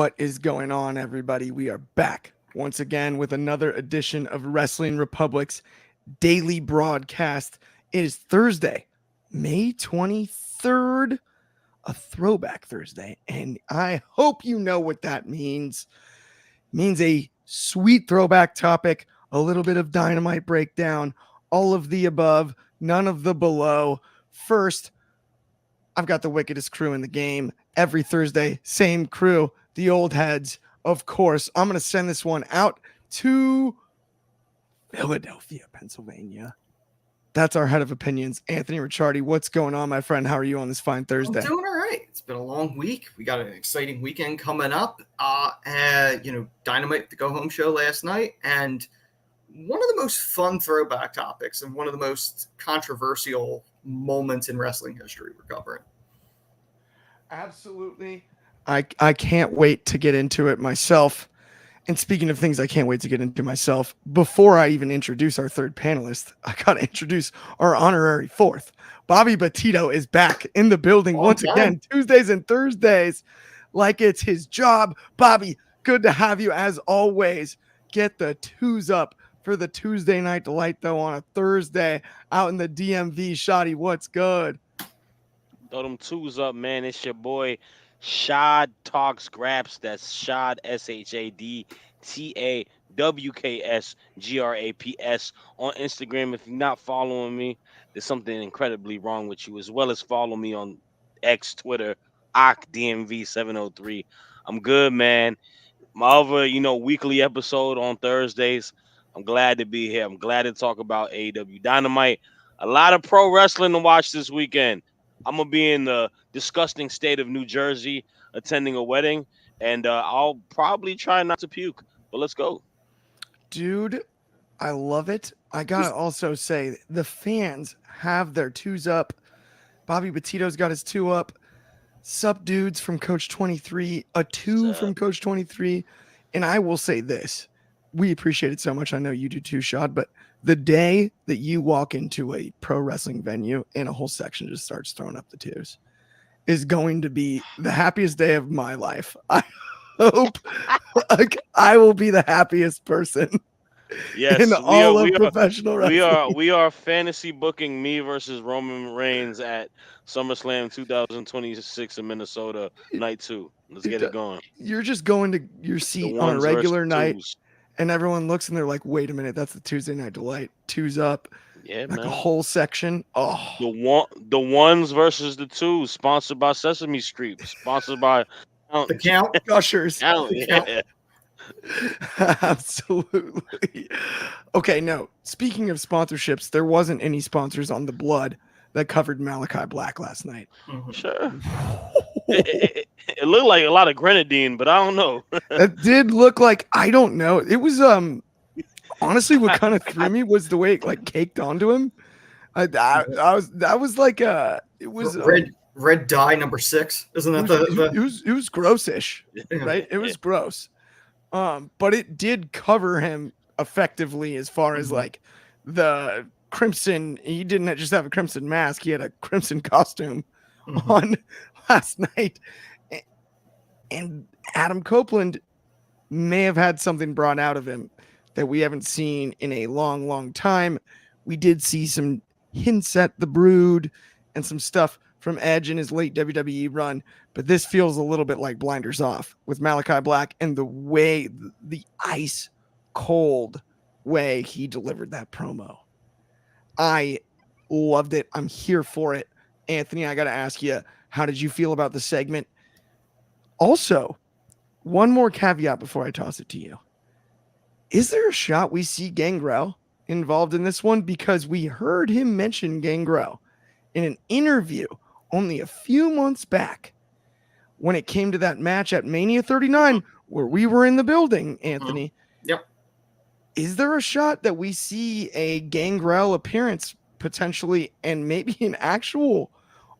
What is going on, everybody? We are back once again with another edition of Wrestling Republic's daily broadcast. It is Thursday, May 23rd, a throwback Thursday, and I hope you know what that means. It means a sweet throwback topic, a little bit of Dynamite breakdown, all of the above, none of the below. First, I've got the wickedest crew in the game. Every Thursday, same crew, the old heads, of course. I'm going to send this one out to Philadelphia, Pennsylvania. That's our head of opinions, Anthony Ricciardi. What's going on, my friend? How are you on this fine Thursday? I'm doing all right. It's been a long week. We got an exciting weekend coming up. Dynamite, the go-home show last night, and one of the most fun throwback topics and one of the most controversial moments in wrestling history we're covering. Absolutely. I can't wait to get into it myself. And speaking of things I can't wait to get into myself, before I even introduce our third panelist, I got to introduce our honorary fourth. Bobby Petito is back in the building once again, Tuesdays and Thursdays, like it's his job. Bobby, good to have you as always. Get the twos up for the Tuesday Night Delight, though, on a Thursday out in the DMV. Shoddy, what's good? Throw them twos up, man. It's your boy Shad Talks Graps. That's Shad SHADTAWKSGRAPS on Instagram. If you're not following me, there's something incredibly wrong with you, as well as follow me on X, Twitter, OCDMV703. I'm good, man. My other, weekly episode on Thursdays. I'm glad to be here. I'm glad to talk about AEW Dynamite. A lot of pro wrestling to watch this weekend. I'm going to be in the disgusting state of New Jersey attending a wedding, and I'll probably try not to puke, but let's go. Dude, I love it. I got to also say, the fans have their twos up. Bobby Petito's got his two up. Sup dudes from Coach 23, a two from Coach 23. And I will say this. We appreciate it so much. I know you do too, Shad, but the day that you walk into a pro wrestling venue and a whole section just starts throwing up the twos is going to be the happiest day of my life. I hope I will be the happiest person in all of professional wrestling. We are fantasy booking me versus Roman Reigns at SummerSlam 2026 in Minnesota, night 2. Let's get it going. You're just going to your seat on a regular night. And everyone looks and they're like, wait a minute, that's the Tuesday Night Delight. Two's up. Yeah, like man. A whole section. Oh. The ones versus the twos, sponsored by Sesame Street, sponsored by the Count Gushers. Yeah. Absolutely. Okay, no. Speaking of sponsorships, there wasn't any sponsors on the blood that covered Malakai Black last night. Mm-hmm. Sure. It looked like a lot of grenadine, but I don't know. It did look like, I don't know. It was honestly what kind of threw me was the way it like caked onto him. It was red dye number 6, isn't that it was grossish, right? It was gross. But it did cover him effectively as far as like the crimson. He didn't just have a crimson mask; he had a crimson costume on last night. And Adam Copeland may have had something brought out of him that we haven't seen in a long, long time. We did see some hints at the Brood and some stuff from Edge in his late WWE run, but this feels a little bit like Blinders Off with Malakai Black and the way, the ice cold way he delivered that promo. I loved it. I'm here for it. Anthony, I got to ask you, how did you feel about the segment? Also, one more caveat before I toss it to you. Is there a shot we see Gangrel involved in this one? Because we heard him mention Gangrel in an interview only a few months back when it came to that match at Mania 39 where we were in the building, Anthony. Yep. Is there a shot that we see a Gangrel appearance potentially and maybe an actual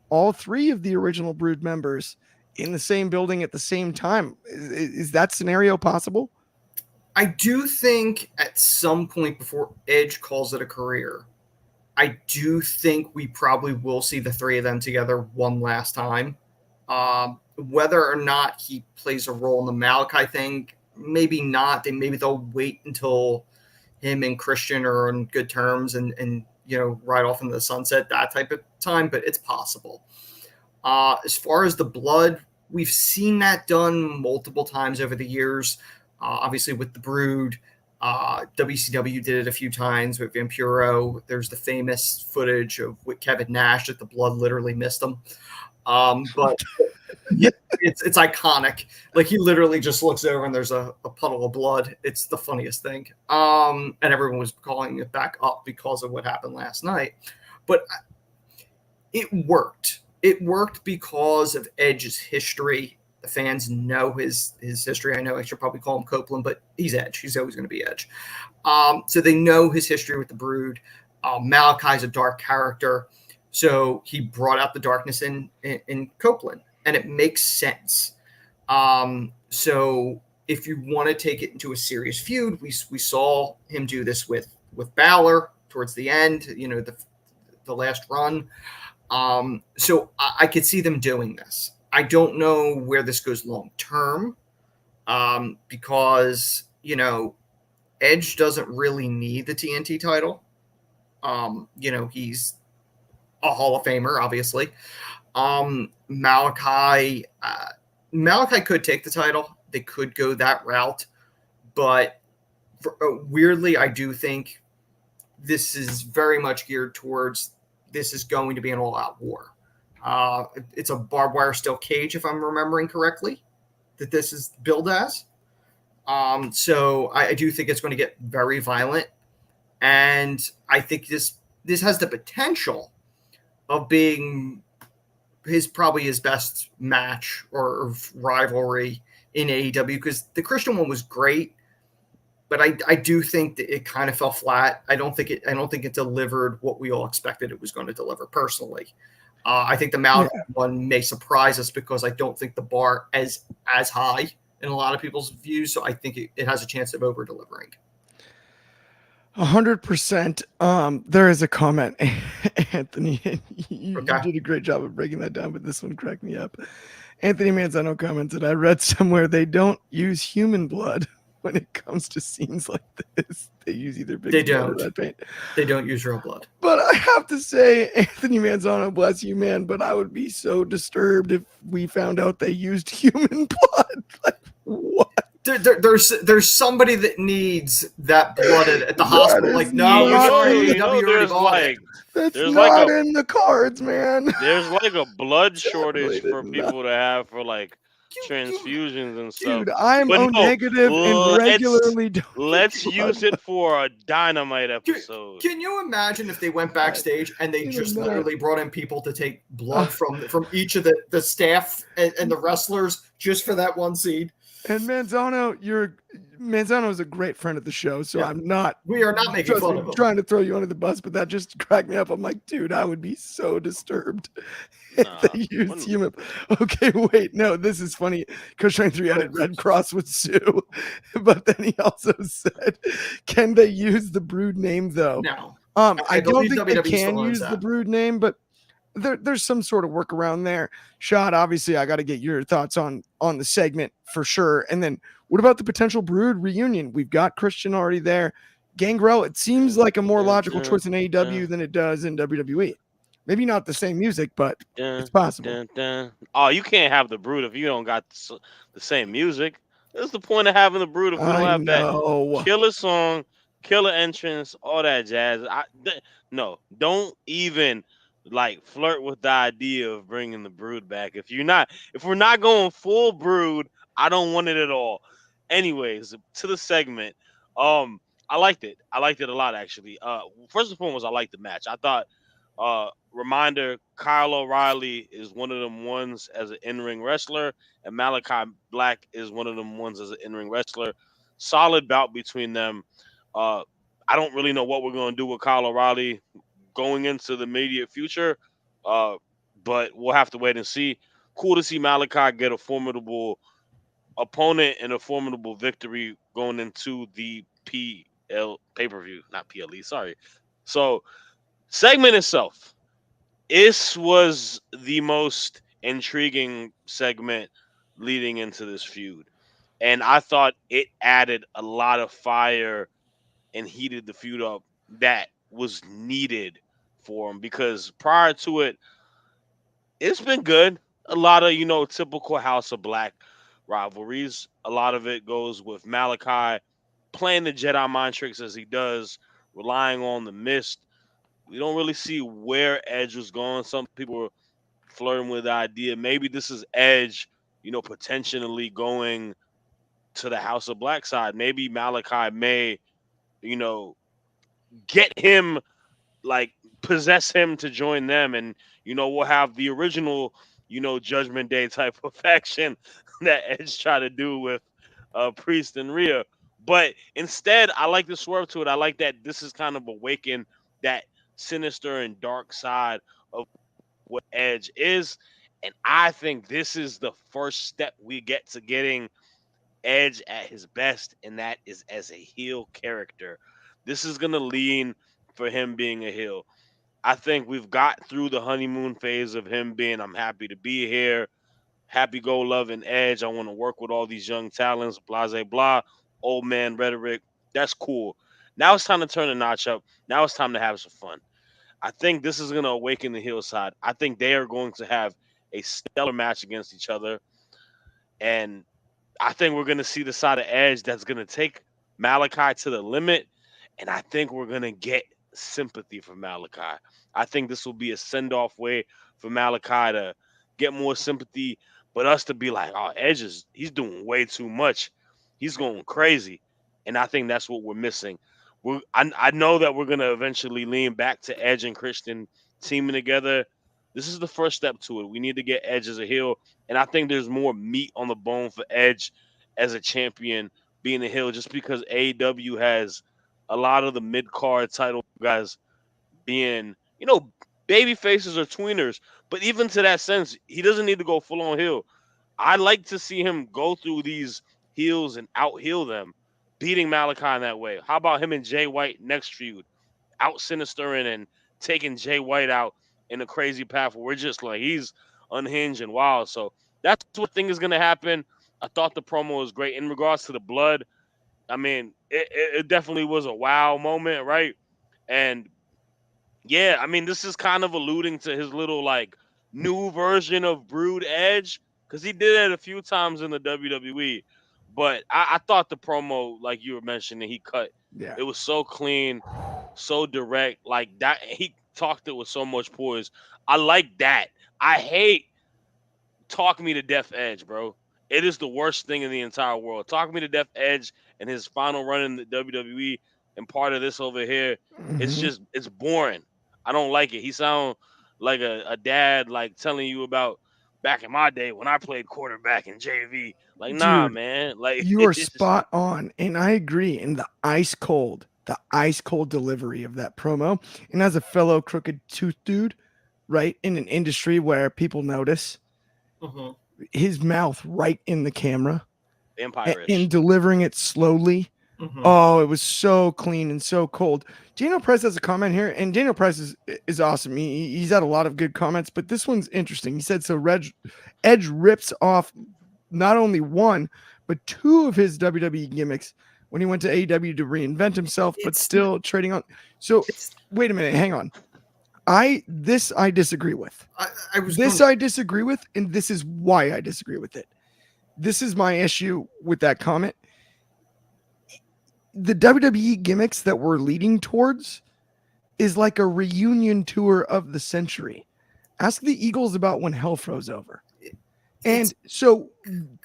all 3 of the original Brood members in the same building at the same time? Is that scenario possible? I do think at some point before Edge calls it a career, I do think we probably will see the 3 of them together one last time. Whether or not he plays a role in the Malakai thing, maybe not. Maybe they'll wait until him and Christian are on good terms and ride off into the sunset, that type of time, but it's possible. As far as the blood, we've seen that done multiple times over the years. Obviously with the Brood, WCW did it a few times with Vampiro. There's the famous footage of with Kevin Nash that the blood literally missed him. But it's iconic. Like he literally just looks over and there's a puddle of blood. It's the funniest thing. And everyone was calling it back up because of what happened last night. But it worked. It worked because of Edge's history. The fans know his history. I know I should probably call him Copeland, but he's Edge. He's always going to be Edge. So they know his history with the Brood. Malakai's a dark character. So he brought out the darkness in Copeland, and it makes sense. So if you want to take it into a serious feud, we saw him do this with Balor towards the end, the last run. So I could see them doing this. I don't know where this goes long term, because Edge doesn't really need the TNT title. He's a Hall of Famer, obviously. Malakai could take the title. They could go that route, but weirdly, I do think this is very much geared towards this is going to be an all-out war. It's a barbed wire steel cage, if I'm remembering correctly, that this is billed as. So I do think it's going to get very violent, and I think this has the potential of being probably his best match or rivalry in AEW, because the Christian one was great, but I do think that it kind of fell flat. I don't think it delivered what we all expected it was going to deliver personally. I think the Malakai one may surprise us because I don't think the bar as high in a lot of people's views. So I think it has a chance of over delivering. 100%. There is a comment, Anthony. You did a great job of breaking that down, but this one cracked me up. Anthony Manzano commented, I read somewhere they don't use human blood when it comes to scenes like this. They use either big blood or red paint. They don't use real blood. But I have to say, Anthony Manzano, bless you, man, but I would be so disturbed if we found out they used human blood. Like, what? There's somebody that needs that blood at the hospital. Like, no, that's not in the cards, man. There's like a blood shortage for people to have for like transfusions and stuff. Dude, I'm O negative and regularly let's use it for a Dynamite episode. Can you imagine if they went backstage and they just literally brought in people to take blood from each of the staff and the wrestlers just for that one scene? And Manzano is a great friend of the show, so we are not making fun of him. Trying to throw you under the bus, but that just cracked me up. I'm like, dude, I would be so disturbed if they used human. Okay, wait, no, this is funny. Coach 93 added Red Cross with Sue, but then he also said, can they use the Brood name though? No. I don't think they can use the Brood name, but there's some sort of workaround there. Shot, obviously, I got to get your thoughts on the segment for sure. And then what about the potential Brood reunion? We've got Christian already there. Gangrel, it seems like a more logical choice in AEW than it does in WWE. Maybe not the same music, but it's possible. Oh, you can't have the Brood if you don't got the same music. What's the point of having the Brood if we don't have that killer song, killer entrance, all that jazz? No, don't even like flirt with the idea of bringing the Brood back. If we're not going full Brood, I don't want it at all. Anyways, to the segment, I liked it. I liked it a lot, actually. First and foremost, I liked the match. I thought, reminder, Kyle O'Reilly is one of them ones as an in-ring wrestler, and Malakai Black is one of them ones as an in-ring wrestler. Solid bout between them. I don't really know what we're going to do with Kyle O'Reilly going into the immediate future, but we'll have to wait and see. Cool to see Malakai get a formidable opponent and a formidable victory going into the pay-per-view, not PLE, sorry. So, segment itself, this was the most intriguing segment leading into this feud. And I thought it added a lot of fire and heated the feud up that was needed for him, because prior to it, it's been good. A lot of, typical House of Black rivalries. A lot of it goes with Malakai playing the Jedi mind tricks as he does, relying on the mist. We don't really see where Edge was going. Some people were flirting with the idea maybe this is Edge, potentially going to the House of Black side. Maybe Malakai may, you know, get him, like possess him to join them, and we'll have the original, Judgment Day type of faction that Edge tried to do with Priest and Rhea. But instead, I like the swerve to it. I like that this is kind of awaken that sinister and dark side of what Edge is. And I think this is the first step we get to getting Edge at his best, and that is as a heel character. This is going to lean for him being a heel. I think we've got through the honeymoon phase of him being, I'm happy to be here, happy go loving Edge. I want to work with all these young talents, blah, blah, blah, old man rhetoric. That's cool. Now it's time to turn the notch up. Now it's time to have some fun. I think this is going to awaken the heel side. I think they are going to have a stellar match against each other. And I think we're going to see the side of Edge that's going to take Malakai to the limit. And I think we're going to get sympathy for Malakai. I think this will be a send-off way for Malakai to get more sympathy, but us to be like, oh, Edge he's doing way too much. He's going crazy. And I think that's what we're missing. I know that we're going to eventually lean back to Edge and Christian teaming together. This is the first step to it. We need to get Edge as a heel, and I think there's more meat on the bone for Edge as a champion being a heel, just because AEW has a lot of the mid-card title guys being, baby faces or tweeners. But even to that sense, he doesn't need to go full-on heel. I like to see him go through these heels and out-heel them, beating Malakai in that way. How about him and Jay White next feud, out-sinistering and taking Jay White out in a crazy path where we're just like, he's unhinged and wild. So that's what I think is going to happen. I thought the promo was great. In regards to the blood, I mean, it definitely was a wow moment, right? And yeah, I mean, this is kind of alluding to his little like new version of Brood Edge, because he did it a few times in the WWE. But I thought the promo, like you were mentioning, he cut. Yeah. It was so clean, so direct, like that. He talked it with so much poise. I like that. I hate Talk Me to Death Edge, bro. It is the worst thing in the entire world. Talk Me to Death Edge and his final run in the WWE and part of this over here, it's boring. I don't like it. He sounds like a dad, like telling you about back in my day when I played quarterback in JV. Like, nah, man. Like, you are spot on, and I agree. And the ice cold delivery of that promo, and as a fellow crooked tooth dude, right, in an industry where people notice, his mouth right in the camera, Empire-ish, and delivering it slowly. Oh, it was so clean and so cold. Daniel Price has a comment here, and Daniel Price is awesome. He's had a lot of good comments, but this one's interesting. He said, so Edge rips off not only one, but two of his WWE gimmicks when he went to AEW to reinvent himself, but still trading on. So wait a minute, hang on. I disagree with. I disagree with, and this is why I disagree with it. This is my issue with that comment. The WWE gimmicks that we're leading towards is like a reunion tour of the century. Ask the Eagles about when hell froze over. And so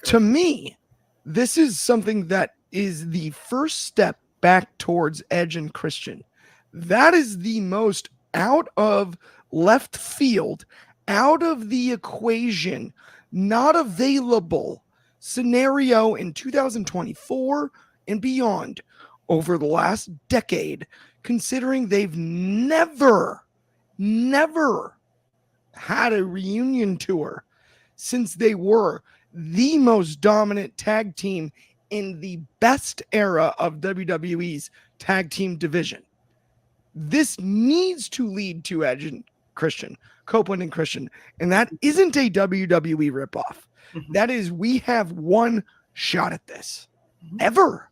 to me, this is something that is the first step back towards Edge and Christian. That is the most out of left field, out of the equation, not available scenario in 2024 and beyond over the last decade, considering they've never had a reunion tour since they were the most dominant tag team in the best era of WWE's tag team division. This needs to lead to Edge and Christian, Copeland and Christian. And that isn't a WWE ripoff. Mhm. That is, we have one shot at this Mhm. ever.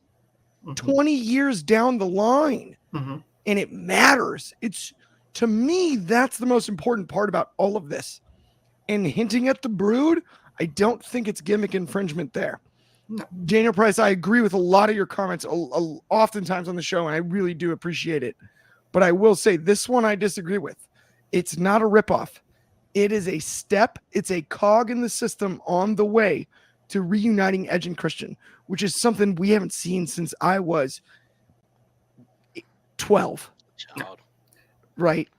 Mhm. 20 years down the line. Mhm. And it matters. It's, to me, that's the most important part about all of this. And hinting at the Brood, I don't think it's gimmick infringement there. No. Daniel Price, I agree with a lot of your comments oftentimes on the show, and I really do appreciate it. But I will say this one I disagree with. It's not a ripoff. It is a step. It's a cog in the system on the way to reuniting Edge and Christian, which is something we haven't seen since I was 12. Child. Right?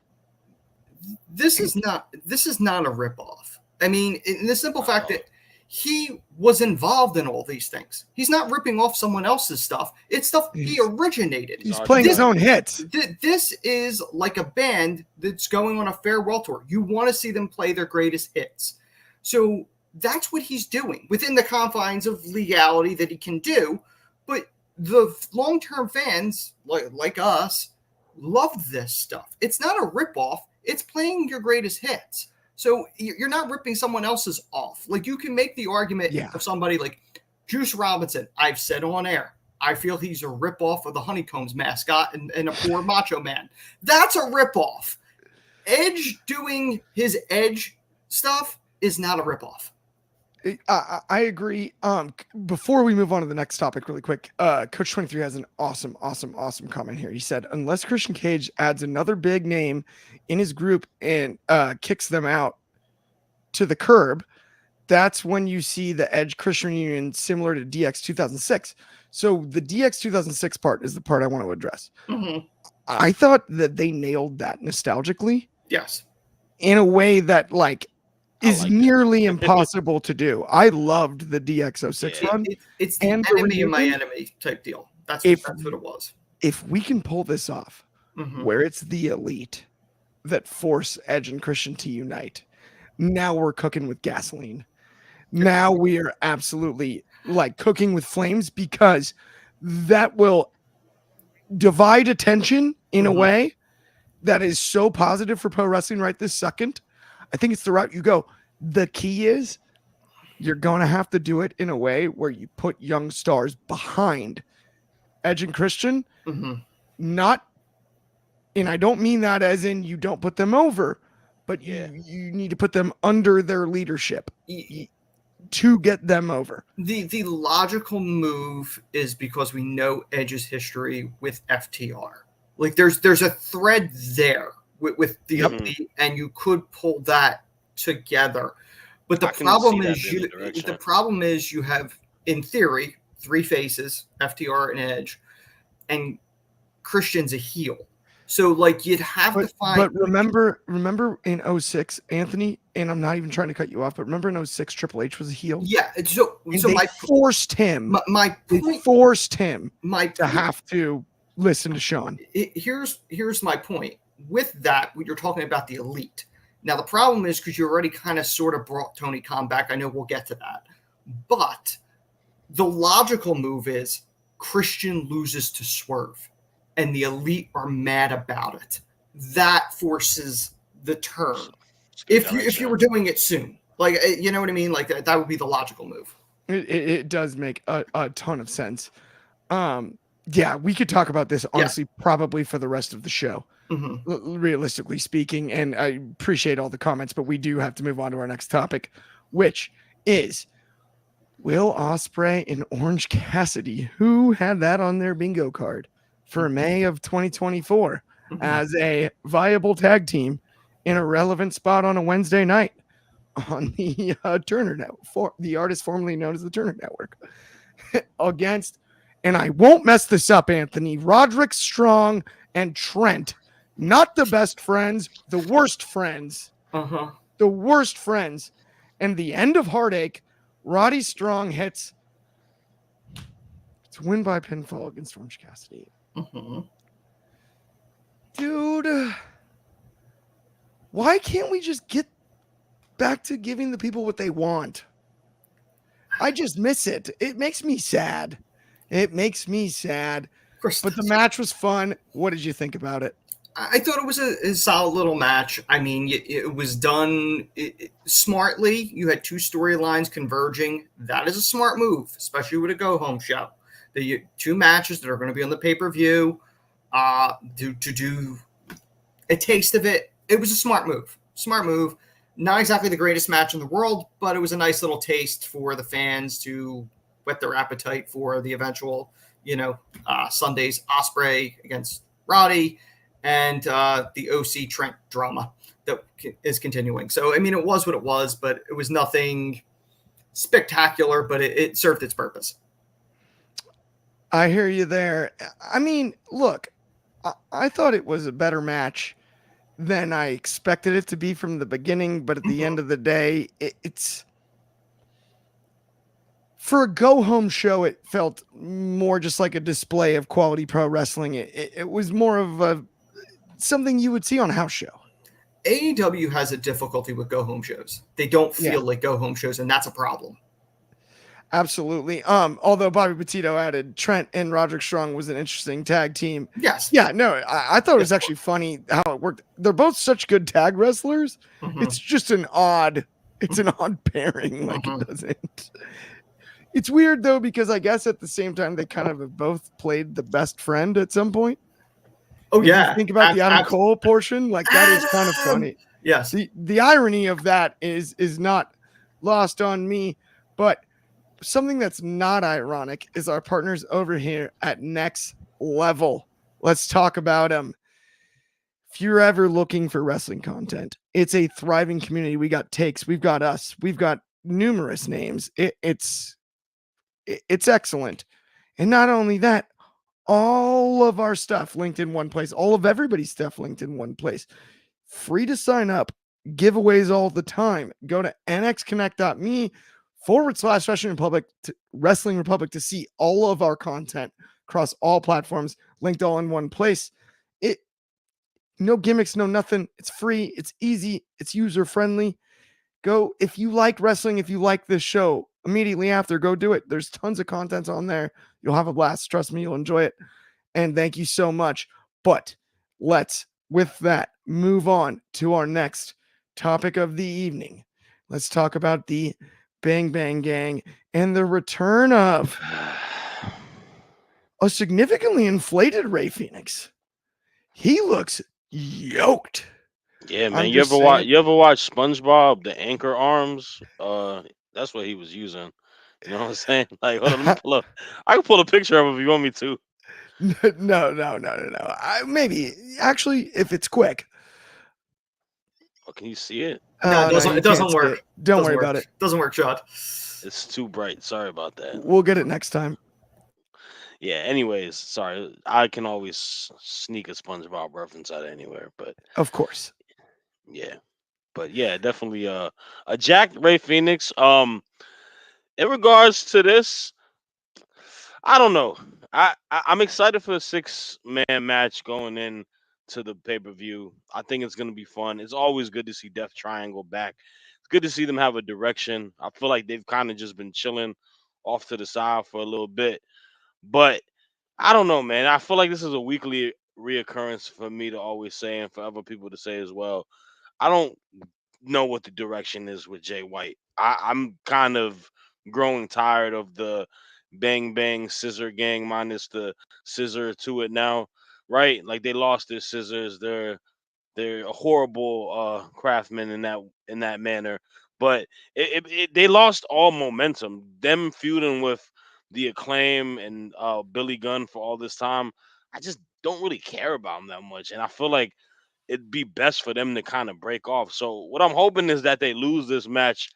This is not a ripoff. I mean, in the simple fact that he was involved in all these things. He's not ripping off someone else's stuff. It's stuff he originated. He's playing his own hits. This is like a band that's going on a farewell tour. You want to see them play their greatest hits. So that's what he's doing within the confines of legality that he can do. But the long-term fans, like us, love this stuff. It's not a ripoff. It's playing your greatest hits. So you're not ripping someone else's off. Like, you can make the argument of somebody like Juice Robinson. I've said on air, I feel he's a ripoff of the Honeycombs mascot and a poor Macho Man. That's a ripoff. Edge doing his Edge stuff is not a ripoff. I agree. Before we move on to the next topic really quick, Coach 23 has an awesome comment here. He said, unless Christian Cage adds another big name in his group and kicks them out to the curb, that's when you see the Edge Christian reunion similar to DX 2006. So the DX 2006 part is the part I want to address. Mm-hmm. I thought that they nailed that nostalgically. Yes. In a way that is nearly impossible to do. I loved the DX06 run. It's the enemy of my enemy type deal. That's what it was. If we can pull this off, where it's the Elite that force Edge and Christian to unite, now we're cooking with gasoline. Now we are absolutely cooking with flames, because that will divide attention in a way that is so positive for pro wrestling right this second. I think it's the route you go. The key is you're going to have to do it in a way where you put young stars behind Edge and Christian. Not, and I don't mean that as in you don't put them over, but you need to put them under their leadership to get them over. The logical move is because we know Edge's history with FTR. Like, there's a thread there with the Elite, and you could pull that together. But the problem is you have, in theory, three faces, FTR and Edge, and Christian's a heel. So you'd have to find. But remember in 06, Anthony, and I'm not even trying to cut you off, but remember in 06, Triple H was a heel. Yeah. So they forced him. They forced him to have to listen to Sean. Here's my point. With that, you're talking about the Elite. Now, the problem is, because you already kind of sort of brought Tony Khan back. I know we'll get to that. But the logical move is Christian loses to Swerve, and the Elite are mad about it. That forces the turn. If you were doing it soon. You know what I mean? That would be the logical move. It does make a ton of sense. Yeah, we could talk about this, honestly, probably for the rest of the show. Realistically speaking, and I appreciate all the comments, but we do have to move on to our next topic, which is Will Ospreay and Orange Cassidy, who had that on their bingo card for May of 2024 as a viable tag team in a relevant spot on a Wednesday night on the Turner Network, the artist formerly known as the Turner Network, against, and I won't mess this up, Anthony, Roderick Strong and Trent. Not the best friends, the worst friends. The worst friends. And the end of Heartache, Roddy Strong hits to win by pinfall against Orange Cassidy. Dude, why can't we just get back to giving the people what they want? I just miss it. It makes me sad. But the match was fun. What did you think about it? I thought it was a solid little match. I mean, it was done smartly. You had two storylines converging. That is a smart move, especially with a go-home show. The two matches that are going to be on the pay-per-view, to do a taste of it. It was a smart move. Smart move. Not exactly the greatest match in the world, but it was a nice little taste for the fans to whet their appetite for the eventual, Sunday's Ospreay against Roddy and the OC Trent drama that is continuing. So, I mean, it was what it was, but it was nothing spectacular, but it served its purpose. I hear you there. I mean, look, I thought it was a better match than I expected it to be from the beginning, but at the end of the day, it's for a go-home show. It felt more just like a display of quality pro wrestling. It was more of something you would see on a house show. AEW has a difficulty with go-home shows. They don't feel like go-home shows, and that's a problem. Absolutely. Although Bobby Petito added Trent and Roderick Strong was an interesting tag team. Yes. Yeah, no, I thought it was actually funny how it worked. They're both such good tag wrestlers. Mm-hmm. It's just an odd pairing. Like it doesn't. It's weird though, because I guess at the same time they kind of have both played the best friend at some point. Oh, yeah. Think about the Adam Cole portion. Like that is kind of funny. Yes. The irony of that is not lost on me, but something that's not ironic is our partners over here at Next Level. Let's talk about them. If you're ever looking for wrestling content, it's a thriving community. We got Takes, we've got us, we've got numerous names. It's excellent. And not only that, all of our stuff linked in one place, all of everybody's stuff linked in one place. Free to sign up, giveaways all the time. Go to nxconnect.me/Wrestling Republic to see all of our content across all platforms, linked all in one place. No gimmicks, no nothing. It's free, it's easy, it's user friendly. Go, if you like wrestling, if you like this show, immediately after, go do it. There's tons of content on there. You'll have a blast. Trust me, you'll enjoy it. And thank you so much. But let's, with that, move on to our next topic of the evening. Let's talk about the Bang Bang Gang and the return of a significantly inflated Rey Fenix. He looks yoked. Yeah, man. You ever watch SpongeBob, the anchor arms? That's what he was using. You know what I'm saying? Like, hold on, let me I can pull a picture of him if you want me to. No. Maybe actually, if it's quick. Oh, can you see it? No, it doesn't work. Don't worry about it. Doesn't work, Shad. It's too bright. Sorry about that. We'll get it next time. Yeah, anyways, sorry. I can always sneak a SpongeBob reference out anywhere, but of course. Yeah. But yeah, definitely a jacked Rey Fenix. In regards to this, I don't know. I'm excited for a 6-man match going in to the pay-per-view. I think it's gonna be fun. It's always good to see Death Triangle back. It's good to see them have a direction. I feel like they've kind of just been chilling off to the side for a little bit. But I don't know, man. I feel like this is a weekly reoccurrence for me to always say, and for other people to say as well. I don't know what the direction is with Jay White. I'm kind of growing tired of the Bang Bang Scissor Gang minus the scissor to it now, right? Like they lost their scissors. They're a horrible craftsmen in that manner. But they lost all momentum. Them feuding with the Acclaim and Billy Gunn for all this time, I just don't really care about them that much. And I feel like it'd be best for them to kind of break off. So what I'm hoping is that they lose this match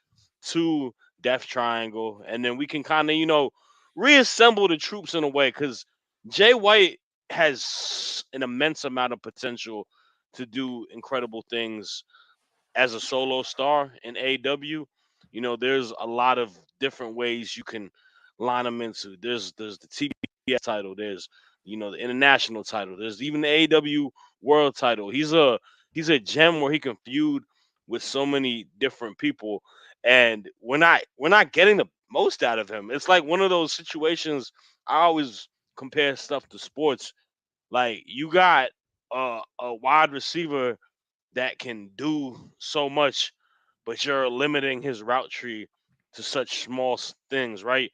to Death Triangle, and then we can kind of, reassemble the troops in a way, because Jay White has an immense amount of potential to do incredible things as a solo star in AEW. There's a lot of different ways you can line him into. There's the TBS title. There's the international title. There's even the AEW world title. He's a gem where he can feud with so many different people, and we're not getting the most out of him. It's like one of those situations. I always compare stuff to sports. Like you got a wide receiver that can do so much, but you're limiting his route tree to such small things, right?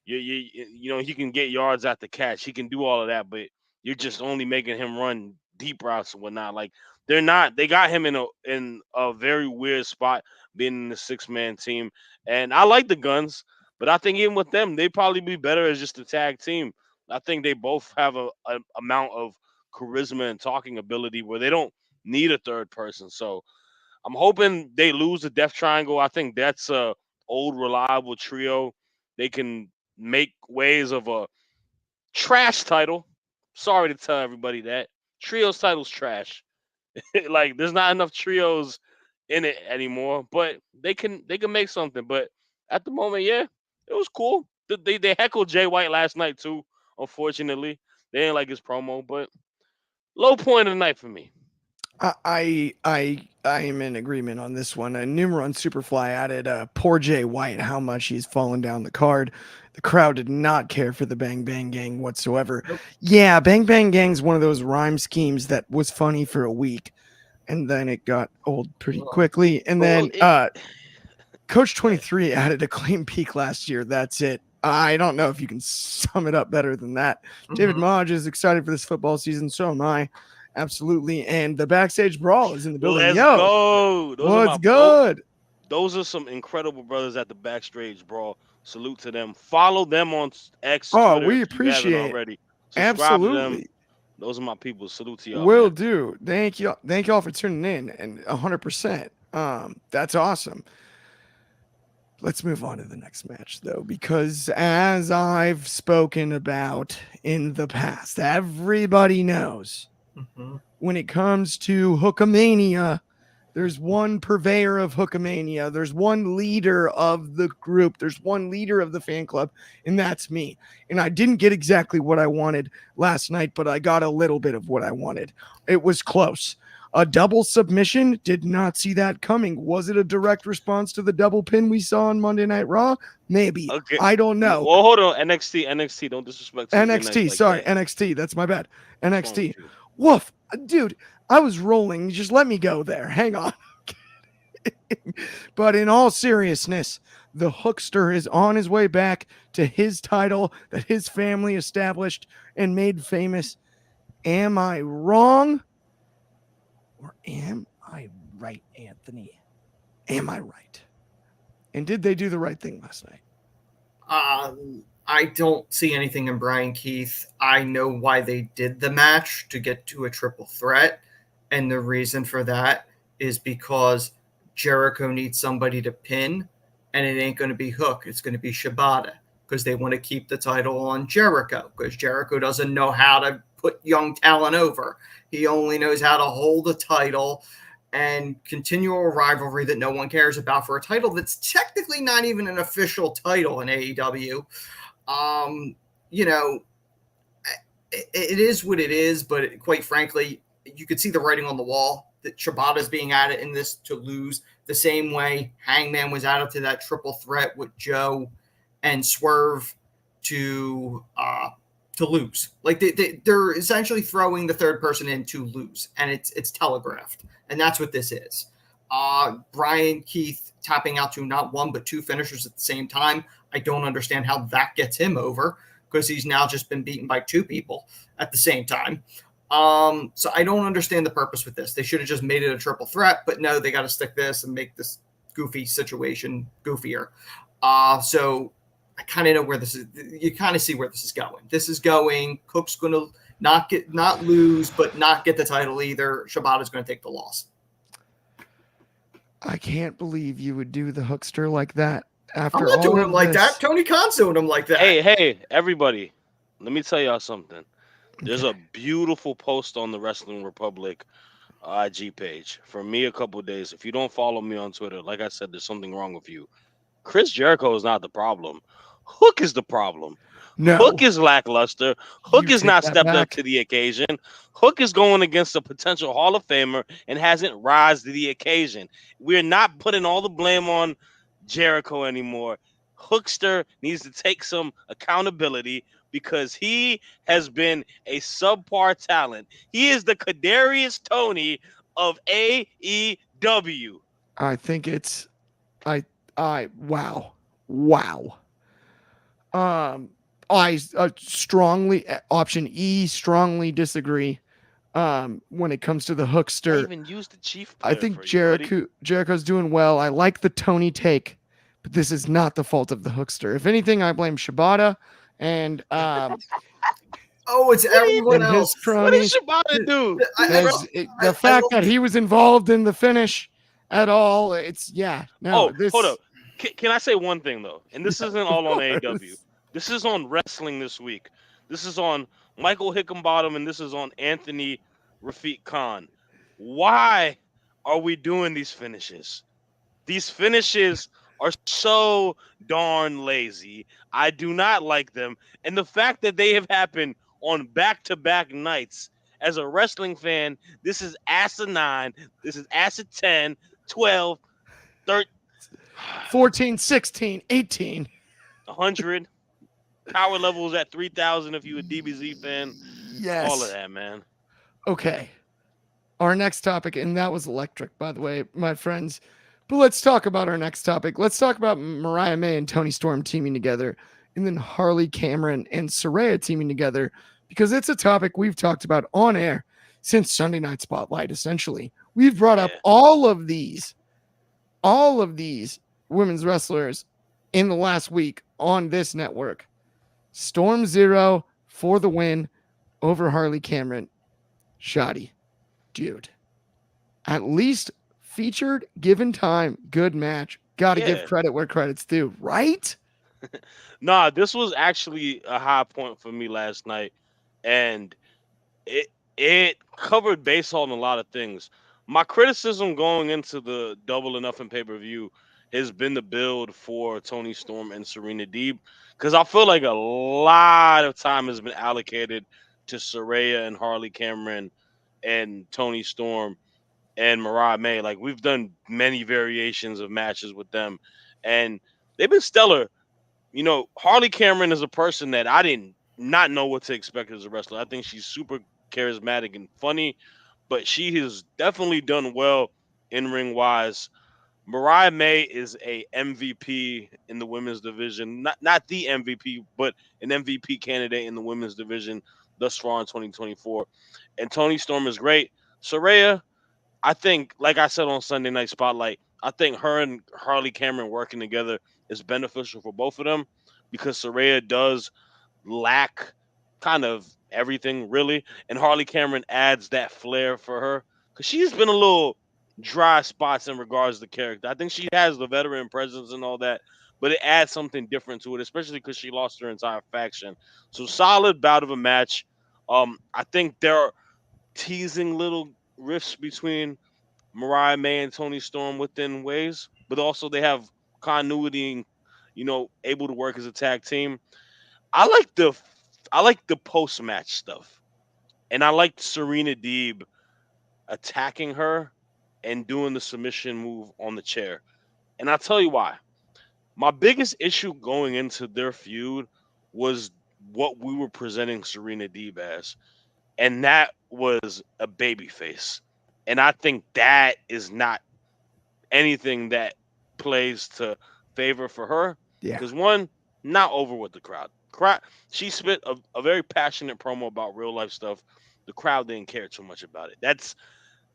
He can get yards at the catch. He can do all of that, but you're just only making him run deep routes and whatnot. Like they got him in a very weird spot being in the 6-man team. And I like the Guns, but I think even with them, they'd probably be better as just a tag team. I think they both have a amount of charisma and talking ability where they don't need a third person. So I'm hoping they lose the Death Triangle. I think that's a old reliable trio. They can make ways of a trash title. Sorry to tell everybody that trios title's trash. Like there's not enough trios in it anymore, but they can make something. But at the moment, yeah, it was cool. They heckled Jay White last night too. Unfortunately, they didn't like his promo, but low point of the night for me. I am in agreement on this one. Numeron Superfly added poor Jay White, how much he's fallen down the card. The crowd did not care for the Bang Bang Gang whatsoever. Nope. Yeah, Bang Bang Gang's one of those rhyme schemes that was funny for a week, and then it got old pretty quickly. And then Coach 23 added a clean peak last year. That's it. I don't know if you can sum it up better than that. David Modge is excited for this football season. So am I. Absolutely. And the backstage brawl is in the building. Let's go. What's good? Those are some incredible brothers at the backstage brawl. Salute to them. Follow them on X. Oh, Twitter we if you appreciate haven't already. Subscribe Absolutely. to them. Those are my people. Salute to y'all. Will man. do. Thank you. Thank y'all for tuning in. And 100%. That's awesome. Let's move on to the next match, though, because as I've spoken about in the past, everybody knows when it comes to Hookamania, there's one purveyor of Hookamania. There's one leader of the group. There's one leader of the fan club, and that's me. And I didn't get exactly what I wanted last night, but I got a little bit of what I wanted. It was close. A double submission, did not see that coming. Was it a direct response to the double pin we saw on Monday Night Raw? Maybe. Okay. I don't know. Well, hold on. NXT. Don't disrespect NXT. Sorry, that. NXT. That's my bad. NXT. Woof. Dude, I was rolling. Just let me go there. Hang on. But in all seriousness, the Hookster is on his way back to his title that his family established and made famous. Am I wrong? Or am I right, Anthony? Am I right? And did they do the right thing last night? I don't see anything in Brian Keith. I know why they did the match to get to a triple threat. And the reason for that is because Jericho needs somebody to pin, and it ain't going to be Hook. It's going to be Shibata because they want to keep the title on Jericho because Jericho doesn't know how to put young talent over. He only knows how to hold the title and continue a rivalry that no one cares about for a title that's technically not even an official title in AEW. It is what it is, but quite frankly, you could see the writing on the wall that Shibata's being added in this to lose the same way Hangman was added to that triple threat with Joe and Swerve to lose. Like they're essentially throwing the third person in to lose, and it's telegraphed, and that's what this is. Brian Keith tapping out to not one but two finishers at the same time. I don't understand how that gets him over because he's now just been beaten by two people at the same time. So I don't understand the purpose with this. They should have just made it a triple threat, but no, they got to stick this and make this goofy situation goofier. So I kind of know where this is. You kind of see where this is going. This is going. Cook's going to not lose, but not get the title either. Shibata's going to take the loss. I can't believe you would do the Hookster like that. After I'm not all doing of him like this. that. Tony Khan's doing him like that. Hey, everybody. Let me tell y'all something. There's a beautiful post on the Wrestling Republic IG page from me a couple of days. If you don't follow me on Twitter, like I said, there's something wrong with you. Chris Jericho is not the problem. Hook is the problem. No. Hook is lackluster. Hook You is take not that stepped up back. to the occasion. Hook is going against a potential Hall of Famer and hasn't risen to the occasion. We're not putting all the blame on Jericho anymore. Hookster needs to take some accountability, because he has been a subpar talent. He is the Kadarius Toney of AEW. I think it's I wow. Um, I strongly option E strongly disagree. When it comes to the I hookster, even used the chief I player think for you, buddy. Jericho's doing well. I like the Tony take, but this is not the fault of the hookster. If anything, I blame Shibata and Oh, it's What did everyone his else. what did cronies. Shibata do? As the I fact love that he was involved in the finish at all, it's Oh, this hold up. Can I say one thing though? And this isn't of all on AEW. course. This is on wrestling this week. This is on Michael Hickenbottom and this is on Anthony Rafiq Khan. Why are we doing these finishes? These finishes are so darn lazy. I do not like them. And the fact that they have happened on back-to-back nights, as a wrestling fan, this is asinine. This is acid 10, 12, 13, 14, 16, 18. 100. Power levels at 3,000 if you a DBZ fan. All of Yes. that, man. Okay. Our next topic, and that was electric, by the way, my friends. But let's talk about our next topic. Let's talk about Mariah May and Tony Storm teaming together, and then Harley Cameron and Saraya teaming together, because it's a topic we've talked about on air since Sunday Night Spotlight, essentially. We've brought up Yeah. all of these women's wrestlers in the last week on this network. Storm Zero for the win over Harley Cameron. Shoddy. Dude. At least featured, given time, good match. Got to give Yeah. credit where credit's due, right? Nah, this was actually a high point for me last night. And it covered base on a lot of things. My criticism going into the Double or Nothing pay-per-view has been the build for Tony Storm and Serena Deeb, because I feel like a lot of time has been allocated to Saraya and Harley Cameron and Tony Storm and Mariah May. Like, we've done many variations of matches with them, and they've been stellar. Harley Cameron is a person that I didn't not know what to expect as a wrestler. I think she's super charismatic and funny, but she has definitely done well in ring wise. Mariah May is a MVP in the women's division. Not the MVP, but an MVP candidate in the women's division thus far in 2024. And Tony Storm is great. Saraya, I think, like I said on Sunday Night Spotlight, I think her and Harley Cameron working together is beneficial for both of them, because Saraya does lack kind of everything really, and Harley Cameron adds that flair for her, because she's been a little dry spots in regards to character. I think she has the veteran presence and all that, but it adds something different to it, especially because she lost her entire faction. So solid bout of a match. I think there are teasing little rifts between Mariah May and Tony Storm within ways, but also they have continuity and able to work as a tag team. I like the I like the post match stuff, and I liked Serena Deeb attacking her and doing the submission move on the chair. And I'll tell you why. My biggest issue going into their feud was what we were presenting Serena Deeb as, and that was a baby face. And I think that is not anything that plays to favor for her, Yeah. because one, not over with the crowd. She spit a very passionate promo about real life stuff. The crowd didn't care too much about it. That's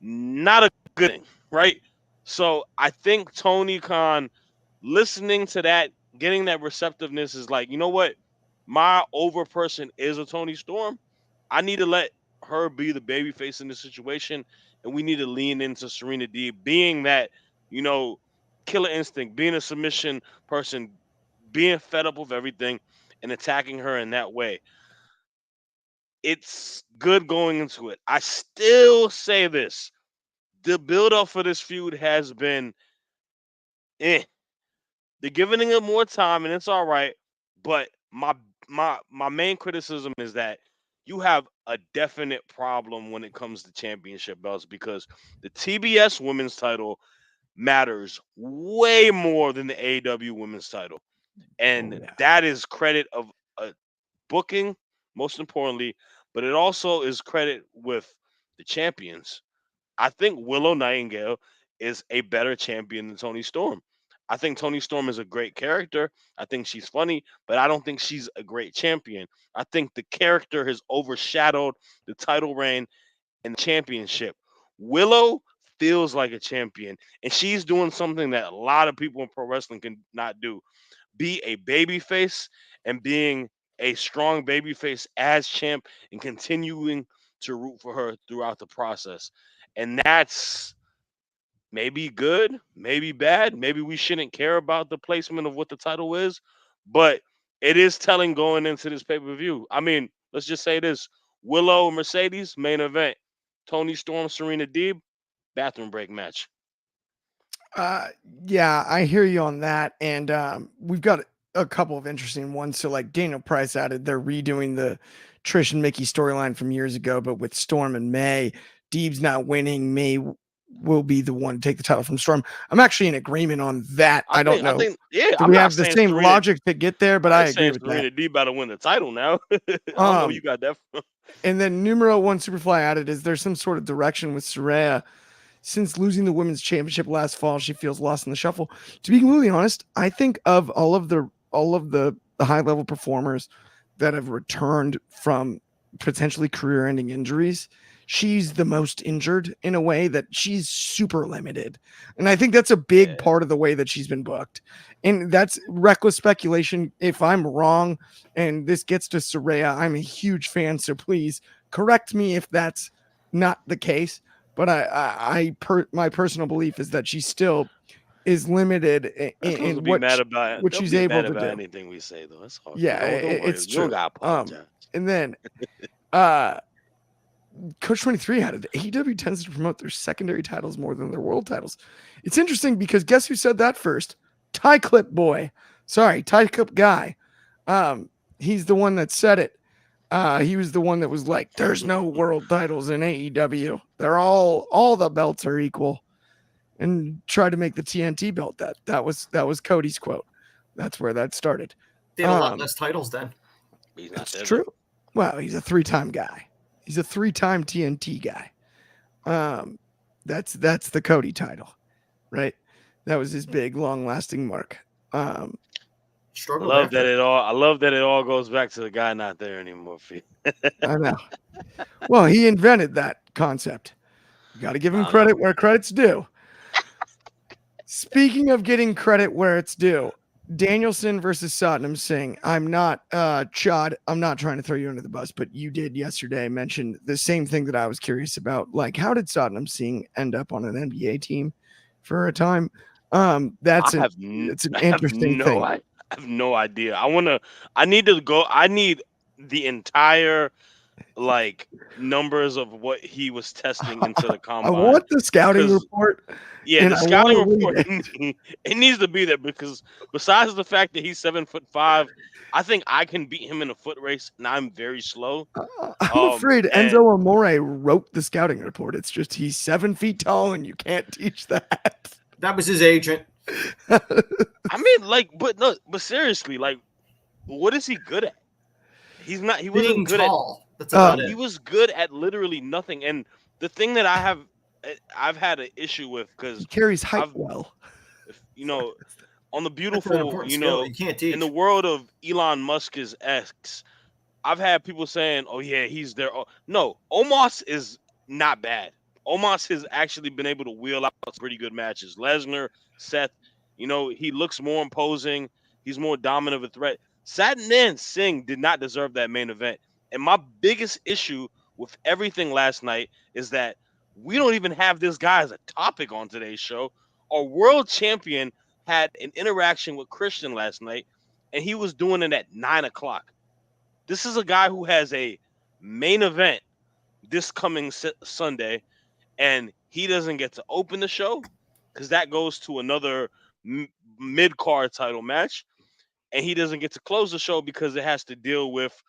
not a good thing, right? So I think Tony Khan listening to that, getting that receptiveness is like, you know what? My over person is a Tony Storm. I need to let her be the baby face in the situation, and we need to lean into Serena D being that, you know, killer instinct, being a submission person, being fed up with everything, and attacking her in that way. It's good going into it. I still say this: the build up for this feud has been, eh. They're giving it more time, and it's all right. But my main criticism is that you have a definite problem when it comes to championship belts, because the TBS women's title matters way more than the AEW women's title, Oh and yeah. that is credit of a booking, most importantly, but it also is credit with the champions. I think Willow Nightingale is a better champion than Tony Storm. I think Tony Storm is a great character. I think she's funny, but I don't think she's a great champion. I think the character has overshadowed the title reign and the championship. Willow feels like a champion, and she's doing something that a lot of people in pro wrestling can not do: be a baby face and being a strong baby face as champ and continuing to root for her throughout the process. And that's maybe good, maybe bad. Maybe we shouldn't care about the placement of what the title is, but it is telling going into this pay per view. I mean, let's just say this: Willow Mercedes main event, Tony Storm Serena Deeb bathroom break match. Uh, yeah, I hear you on that, and we've got a couple of interesting ones. So, like Daniel Price added, they're redoing the Trish and Mickey storyline from years ago, but with Storm and May. Deeb's not winning. May will be the one to take the title from Storm. I'm actually in agreement on that. I don't know. Yeah, Do I'm we not have the saying same Serena, logic to get there? But I agree saying with Serena that. Deeb about to win the title now. I don't know where you got that from. And then numero one Superfly added, is there some sort of direction with Saraya? Since losing the women's championship last fall, she feels lost in the shuffle. To be completely honest, I think of all of the high level performers that have returned from potentially career ending injuries, she's the most injured in a way that she's super limited. And I think that's a big part of the way that she's been booked. And that's reckless speculation. If I'm wrong and this gets to Saraya, I'm a huge fan. So please correct me if that's not the case. But my personal belief is that she still is limited in what she's able to do. Anything we say though, it's hard. Yeah, Don't worry. it's You don't true. gotta apologize. And then Coach 23 added, AEW tends to promote their secondary titles more than their world titles. It's interesting because guess who said that first? Tie Clip Boy. Sorry, Tie Clip Guy. He's the one that said it. He was the one that was like, there's no world titles in AEW. They're all the belts are equal. And try to make the TNT belt that was Cody's quote. That's where that started. They had a lot less titles then. That's true. Well, he's a 3-time guy. He's a 3-time TNT guy. That's the Cody title, right? That was his big, long-lasting mark. I love that it all goes back to the guy not there anymore. I know. Well, he invented that concept. You got to give him credit where credit's due. Speaking of getting credit where it's due, Danielson versus Satnam Singh. I'm not Chad. I'm not trying to throw you under the bus, but you did yesterday mention the same thing that I was curious about. Like, how did Satnam Singh end up on an NBA team for a time? It's an interesting thing. I have no idea. I need the entire numbers of what he was testing into the combine. I want the scouting report. Yeah, the scouting report. It needs to be there because besides the fact that he's 7'5", I think I can beat him in a foot race, and I'm very slow. I'm afraid Enzo Amore wrote the scouting report. It's just he's 7 feet tall, and you can't teach that. That was his agent. I mean, but seriously, what is he good at? He wasn't good tall. That's about it. He was good at literally nothing. And the thing that I've had an issue with because he carries height well. On the beautiful, you can't teach. In the world of Elon Musk's ex, I've had people saying, "Oh yeah, he's there." Oh, no, Omos is not bad. Omos has actually been able to wheel out pretty good matches. Lesnar, Seth, he looks more imposing. He's more dominant of a threat. Satnam Singh did not deserve that main event. And my biggest issue with everything last night is that we don't even have this guy as a topic on today's show. Our world champion had an interaction with Christian last night, and he was doing it at 9:00. This is a guy who has a main event this coming Sunday, and he doesn't get to open the show because that goes to another mid-card title match, and he doesn't get to close the show because it has to deal with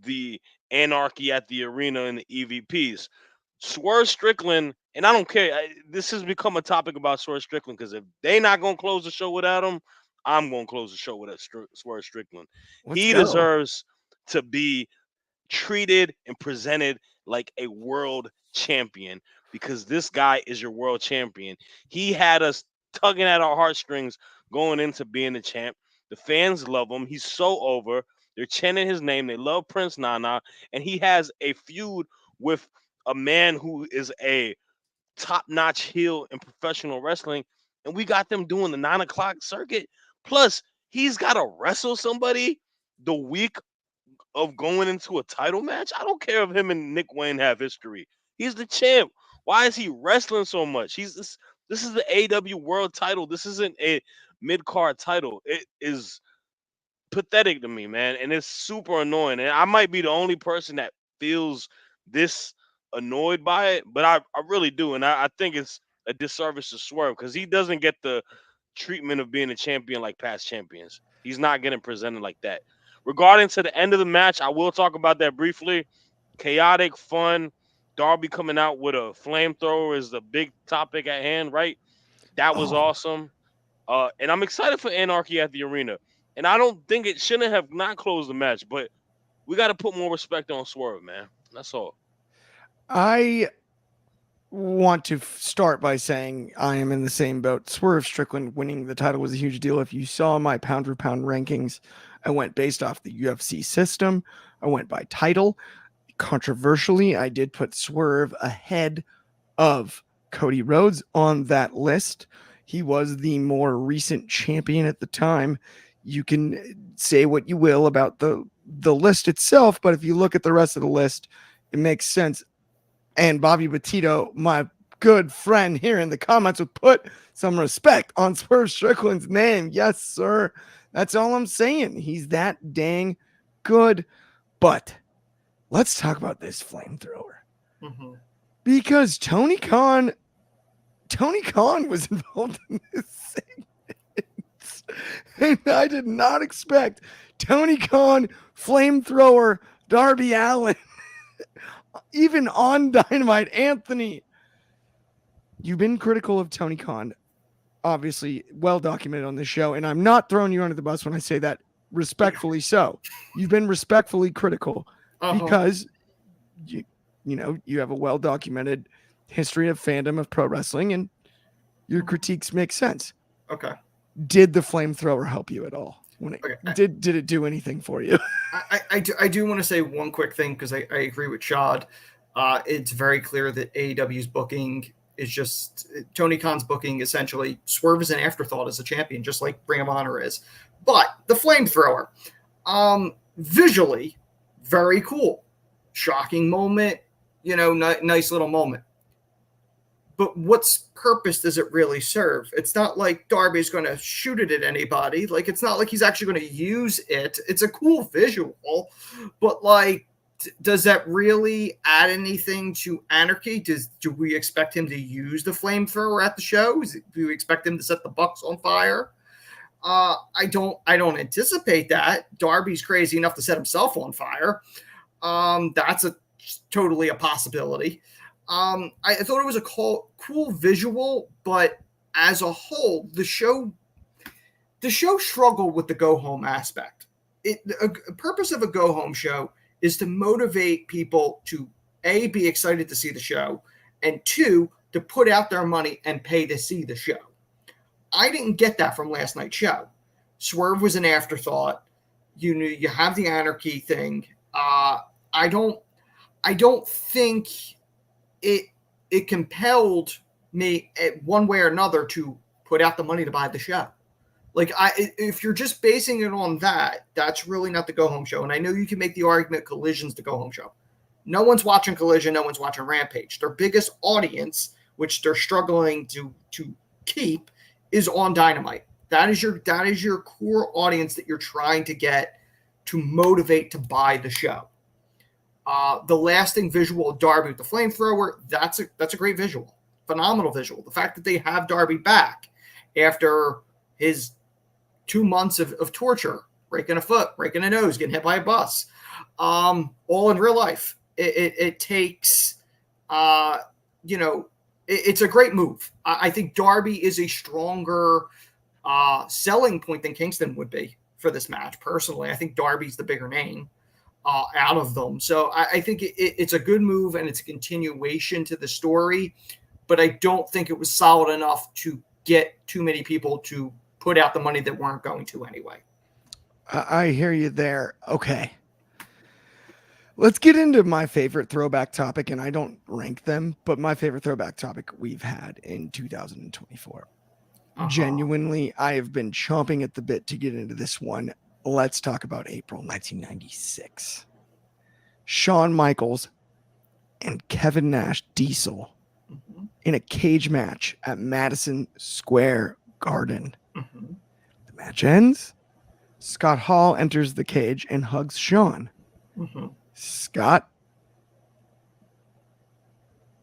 the anarchy at the arena and the EVPs. Swerve Strickland, and I don't care. This has become a topic about Swerve Strickland because if they're not going to close the show without him, I'm going to close the show with Swerve Strickland. He deserves to be treated and presented like a world champion, because this guy is your world champion. He had us tugging at our heartstrings going into being the champ. The fans love him. He's so over. They're chanting his name. They love Prince Nana, and he has a feud with a man who is a top-notch heel in professional wrestling, and we got them doing the 9 o'clock circuit. Plus, he's got to wrestle somebody the week of going into a title match. I don't care if him and Nick Wayne have history. He's the champ. Why is he wrestling so much? This is the AEW World Title. This isn't a mid-card title. It is pathetic to me, man, and it's super annoying. And I might be the only person that feels this annoyed by it, but I really do. And I think it's a disservice to Swerve because he doesn't get the treatment of being a champion like past champions. He's not getting presented like that. Regarding to the end of the match, I will talk about that briefly. Chaotic, fun. Darby coming out with a flamethrower is the big topic at hand, right? That was awesome. And I'm excited for Anarchy at the arena. And I don't think it shouldn't have not closed the match, but we got to put more respect on Swerve, man. That's all. I want to start by saying I am in the same boat. Swerve Strickland winning the title was a huge deal. If you saw my pound for pound rankings, I went based off the UFC system. I went by title. Controversially, I did put Swerve ahead of Cody Rhodes on that list. He was the more recent champion at the time. You can say what you will about the list itself, but if you look at the rest of the list, it makes sense. And Bobby Petito, my good friend here in the comments, would put some respect on Swerve Strickland's name. Yes, sir. That's all I'm saying. He's that dang good. But let's talk about this flamethrower. Mm-hmm. Because Tony Khan was involved in this segment. And I did not expect Tony Khan flamethrower Darby Allin. Even on Dynamite, Anthony, you've been critical of Tony Khan, obviously well documented on this show, and I'm not throwing you under the bus when I say that, respectfully so. You've been respectfully critical because you have a well documented history of fandom of pro wrestling, and your critiques make sense. Okay. Did the flamethrower help you at all? Did it do anything for you? I do want to say one quick thing because I agree with Shad. It's very clear that AEW's booking is just Tony Khan's booking. Essentially, Swerve is an afterthought as a champion, just like Ring of Honor is. But the flamethrower, visually, very cool, shocking moment. Nice little moment. But what's purpose does it really serve? It's not like Darby's going to shoot it at anybody. Like, it's not like he's actually going to use it. It's a cool visual, but does that really add anything to Anarchy? Do we expect him to use the flamethrower at the show? Do we expect him to set the Bucks on fire? I don't anticipate that. Darby's crazy enough to set himself on fire. That's totally a possibility. I thought it was a cool visual, but as a whole, the show struggled with the go home aspect. The purpose of a go home show is to motivate people to A, be excited to see the show, and 2, to put out their money and pay to see the show. I didn't get that from last night's show. Swerve was an afterthought. You have the Anarchy thing. I don't think it compelled me one way or another to put out the money to buy the show. If you're just basing it on that, that's really not the go home show. And I know you can make the argument Collision's the go home show. No one's watching Collision. No one's watching Rampage. Their biggest audience, which they're struggling to keep, is on Dynamite. That is your core audience that you're trying to get to motivate to buy the show. The lasting visual of Darby with the flamethrower, that's a great visual. Phenomenal visual. The fact that they have Darby back after his 2 months of torture, breaking a foot, breaking a nose, getting hit by a bus, all in real life. It takes, it's a great move. I think Darby is a stronger selling point than Kingston would be for this match. Personally, I think Darby's the bigger name. out of them. So I think it's a good move, and it's a continuation to the story, but I don't think it was solid enough to get too many people to put out the money that weren't going to anyway. I hear you there. Okay. Let's get into my favorite throwback topic, and I don't rank them, but my favorite throwback topic we've had in 2024. Genuinely, I have been chomping at the bit to get into this one. Let's talk about April 1996. Shawn Michaels and Kevin Nash Diesel in a cage match at Madison Square Garden. The match ends. Scott Hall enters the cage and hugs Shawn. Scott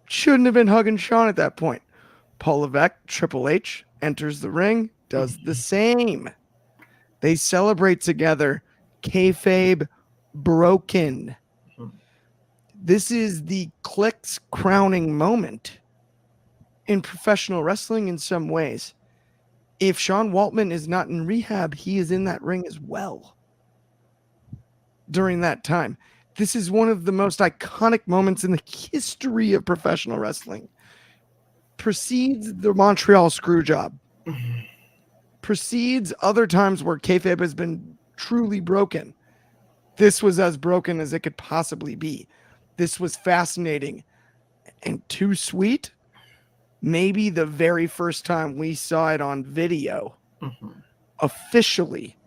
shouldn't have been hugging Shawn at that point. Paul Levesque, Triple H, enters the ring, does the same. They celebrate together. Kayfabe broken. This is the Kliq's crowning moment in professional wrestling in some ways. If Sean Waltman is not in rehab, he is in that ring as well during that time. This is one of the most iconic moments in the history of professional wrestling. Precedes the Montreal Screwjob. Precedes other times where kayfabe has been truly broken. This was as broken as it could possibly be. This was fascinating and too sweet. Maybe the very first time we saw it on video officially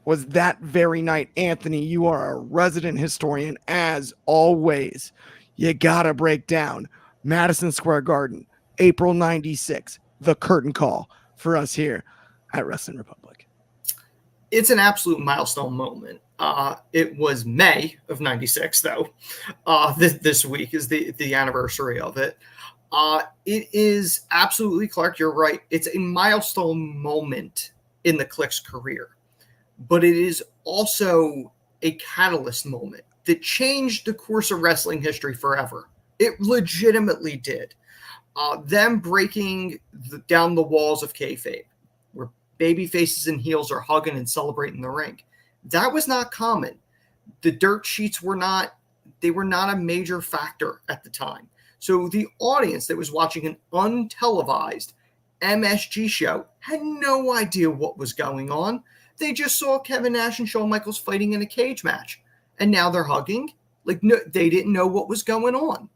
was that very night. Anthony, you are a resident historian as always. You gotta break down Madison Square Garden, April 96, the curtain call for us here at Wrestling Republic. It's an absolute milestone moment. It was May of 96, though. This week is the anniversary of it. It is absolutely, Clark, you're right. It's a milestone moment in the Kliq's career, but it is also a catalyst moment that changed the course of wrestling history forever. It legitimately did. Them breaking down the walls of kayfabe, where baby faces and heels are hugging and celebrating the ring. That was not common. The dirt sheets were not a major factor at the time. So the audience that was watching an untelevised MSG show had no idea what was going on. They just saw Kevin Nash and Shawn Michaels fighting in a cage match, and now they're hugging. Like, no, they didn't know what was going on.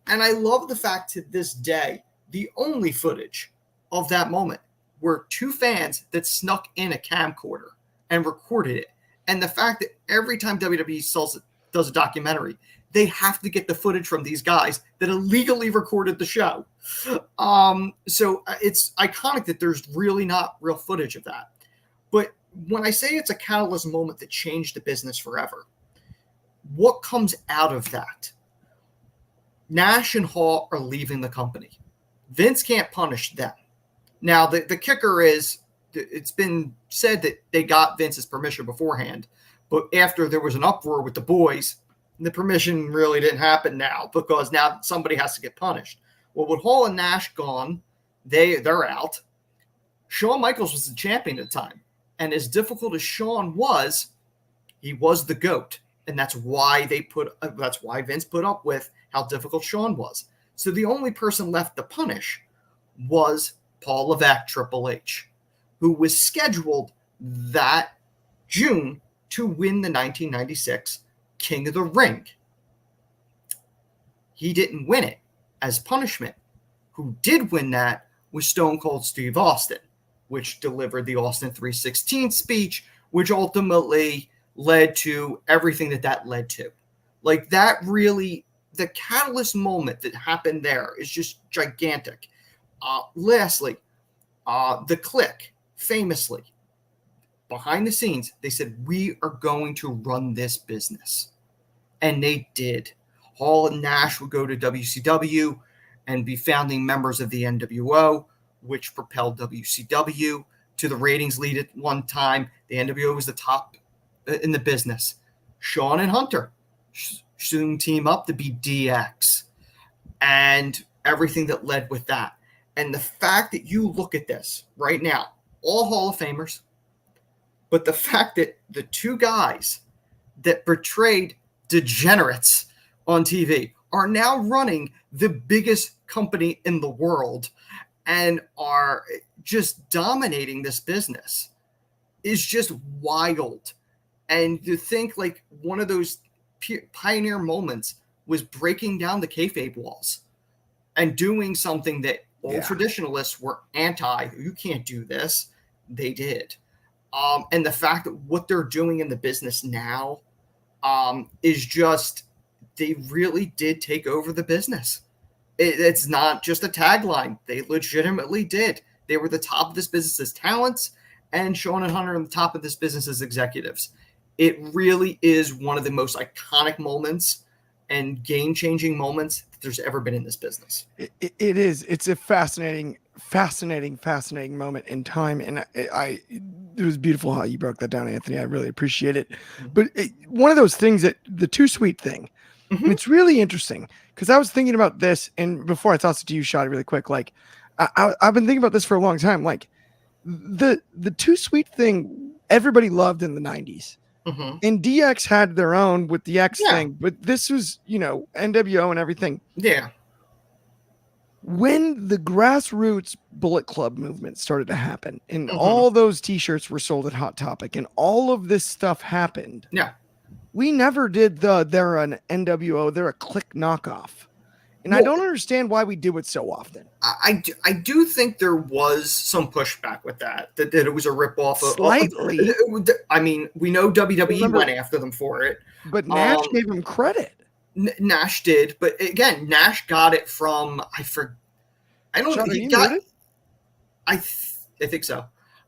And I love the fact to this day, the only footage of that moment were two fans that snuck in a camcorder and recorded it. And the fact that every time WWE does a documentary, they have to get the footage from these guys that illegally recorded the show. So it's iconic that there's really not real footage of that. But when I say it's a catalyst moment that changed the business forever, what comes out of that? Nash and Hall are leaving the company. Vince can't punish them. Now, the kicker is, it's been said that they got Vince's permission beforehand, but after there was an uproar with the boys, the permission really didn't happen now, because now somebody has to get punished. Well, with Hall and Nash gone, they're out. Shawn Michaels was the champion at the time. And as difficult as Shawn was, he was the GOAT. And that's why Vince put up with how difficult Shawn was. So the only person left to punish was Paul Levesque, Triple H, who was scheduled that June to win the 1996 King of the Ring. He didn't win it as punishment. Who did win that was Stone Cold Steve Austin, which delivered the Austin 3:16 speech, which ultimately led to everything that led to. Like, that really, the catalyst moment that happened there is just gigantic. Lastly, the Kliq, famously, behind the scenes, they said, we are going to run this business. And they did. Hall and Nash would go to WCW and be founding members of the NWO, which propelled WCW to the ratings lead at one time. The NWO was the top in the business. Shawn and Hunter soon team up to be DX, and everything that led with that. And the fact that you look at this right now, all Hall of Famers, but the fact that the two guys that portrayed degenerates on TV are now running the biggest company in the world and are just dominating this business is just wild. And to think like one of those pioneer moments was breaking down the kayfabe walls and doing something that all traditionalists were anti. You can't do this. They did. And the fact that what they're doing in the business now is just, they really did take over the business. It's not just a tagline. They legitimately did. They were the top of this business as talents, and Sean and Hunter on the top of this business as executives. It really is one of the most iconic moments and game-changing moments that there's ever been in this business. It is. It's a fascinating moment in time, and it was beautiful how you broke that down, Anthony. I really appreciate it. But one of those things that the Too Sweet thing, and it's really interesting because I was thinking about this, and before I tossed it to you, Shotty, really quick, like I've been thinking about this for a long time. Like the Too Sweet thing, everybody loved in the 90s. And DX had their own with the X thing, but this was, NWO and everything. Yeah. When the grassroots Bullet Club movement started to happen, and all those t-shirts were sold at Hot Topic, and all of this stuff happened. Yeah. We never did they're an NWO, they're a Click knockoff. And I don't understand why we do it so often. I do think there was some pushback with that it was a ripoff. Slightly. I mean, we know WWE went after them for it. But Nash gave him credit. Nash did. But again, Nash got it from, I think so.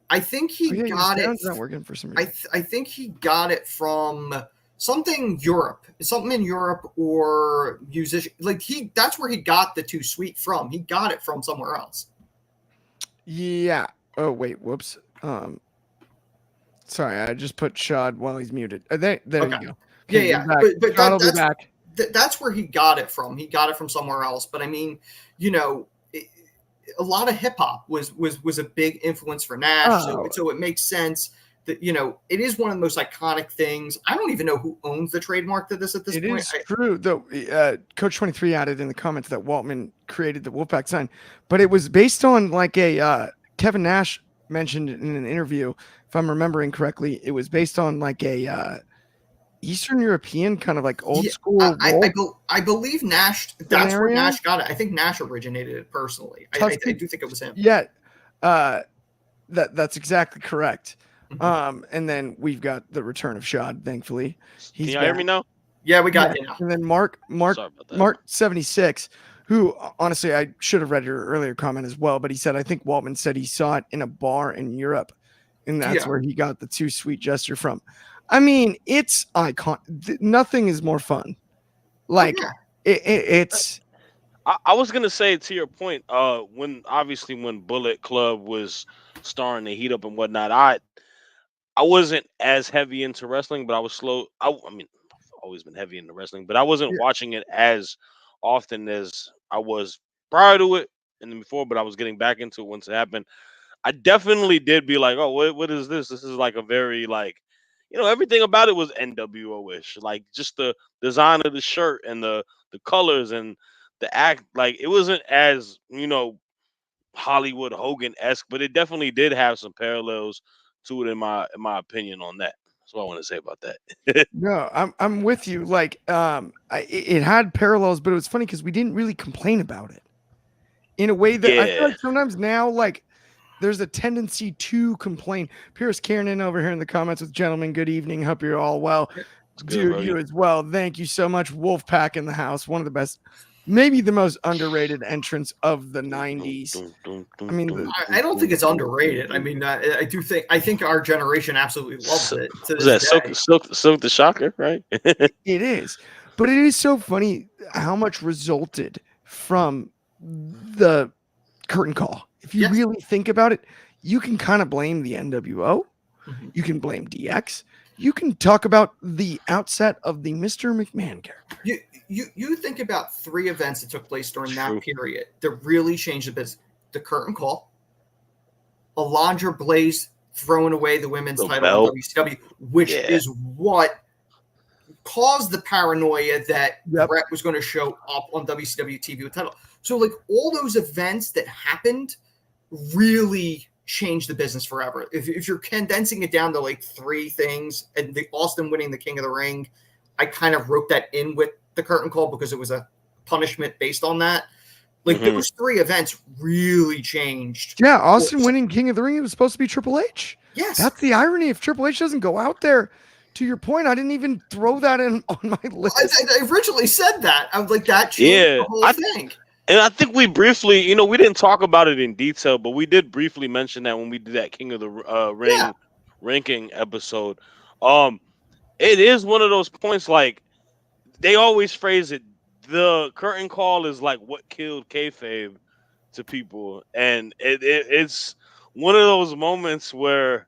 I think he got it. Not working for some reason. I think he got it from something in Europe or musician. Like that's where he got the Too Sweet from. He got it from somewhere else. Yeah. Oh wait. Whoops. Sorry, I just put Shad while he's muted. There you go. Okay, yeah. But Shad will be back. That's where he got it from. He got it from somewhere else. But I mean, a lot of hip hop was a big influence for Nash. So it makes sense that, it is one of the most iconic things. I don't even know who owns the trademark to this at this point. It is true, though. Coach 23 added in the comments that Waltman created the Wolfpack sign, but it was based on like a Kevin Nash mentioned in an interview, if I'm remembering correctly, it was based on like a Eastern European kind of like old school. I believe Nash. That's where Nash got it. I think Nash originated it personally. I do think it was him. Yeah, that's exactly correct. And then we've got the return of Shad. Thankfully, can you hear me now? Yeah, we got you now. And then Mark 76, who honestly I should have read your earlier comment as well, but he said I think Waltman said he saw it in a bar in Europe, and that's where he got the Too Sweet gesture from. I mean, it's icon. Nothing is more fun. Like it's. I was gonna say to your point. When Bullet Club was starting to heat up and whatnot, I wasn't as heavy into wrestling, but I was slow. I mean, I've always been heavy into wrestling, but I wasn't watching it as often as I was prior to it and then before. But I was getting back into it once it happened. I definitely did be like, oh, what is this? This is like a very like. Everything about it was NWO-ish, like just the design of the shirt and the colors and the act. Like it wasn't as Hollywood Hogan-esque, but it definitely did have some parallels to it in my opinion on that. That's what I want to say about that. No, I'm with you. Like it had parallels, but it was funny because we didn't really complain about it in a way that I feel like sometimes now, like. There's a tendency to complain. Pierce Kiernan over here in the comments with gentlemen. Good evening. Hope you're all well. Dude, you as well. Thank you so much. Wolfpack in the house. One of the best, maybe the most underrated entrance of the 90s. I mean, I don't think it's underrated. I mean, I think our generation absolutely loves it. Is that Silk the Shocker, right? It is. But it is so funny how much resulted from the curtain call. If you really think about it, you can kind of blame the NWO. You can blame DX. You can talk about the outset of the Mr. McMahon character. You think about 3 events that took place during that period that really changed the business. The curtain call, Alundra Blaze throwing away the women's title in WCW, which is what caused the paranoia that Yep. Brett was going to show up on WCW TV with title. So like all those events that happened really changed the business forever. If you're condensing it down to like 3 things, and the Austin winning the King of the Ring, I kind of wrote that in with the curtain call because it was a punishment based on that. Like those 3 events really changed. Yeah, Austin winning King of the Ring, it was supposed to be Triple H. Yes. That's the irony. If Triple H doesn't go out there, to your point, I didn't even throw that in on my list. I originally said that. I was like, that changed the whole thing. And I think we briefly, we didn't talk about it in detail, but we did briefly mention that when we did that King of the Ring ranking episode. It is one of those points, like, they always phrase it, the curtain call is like what killed kayfabe to people. And it's one of those moments where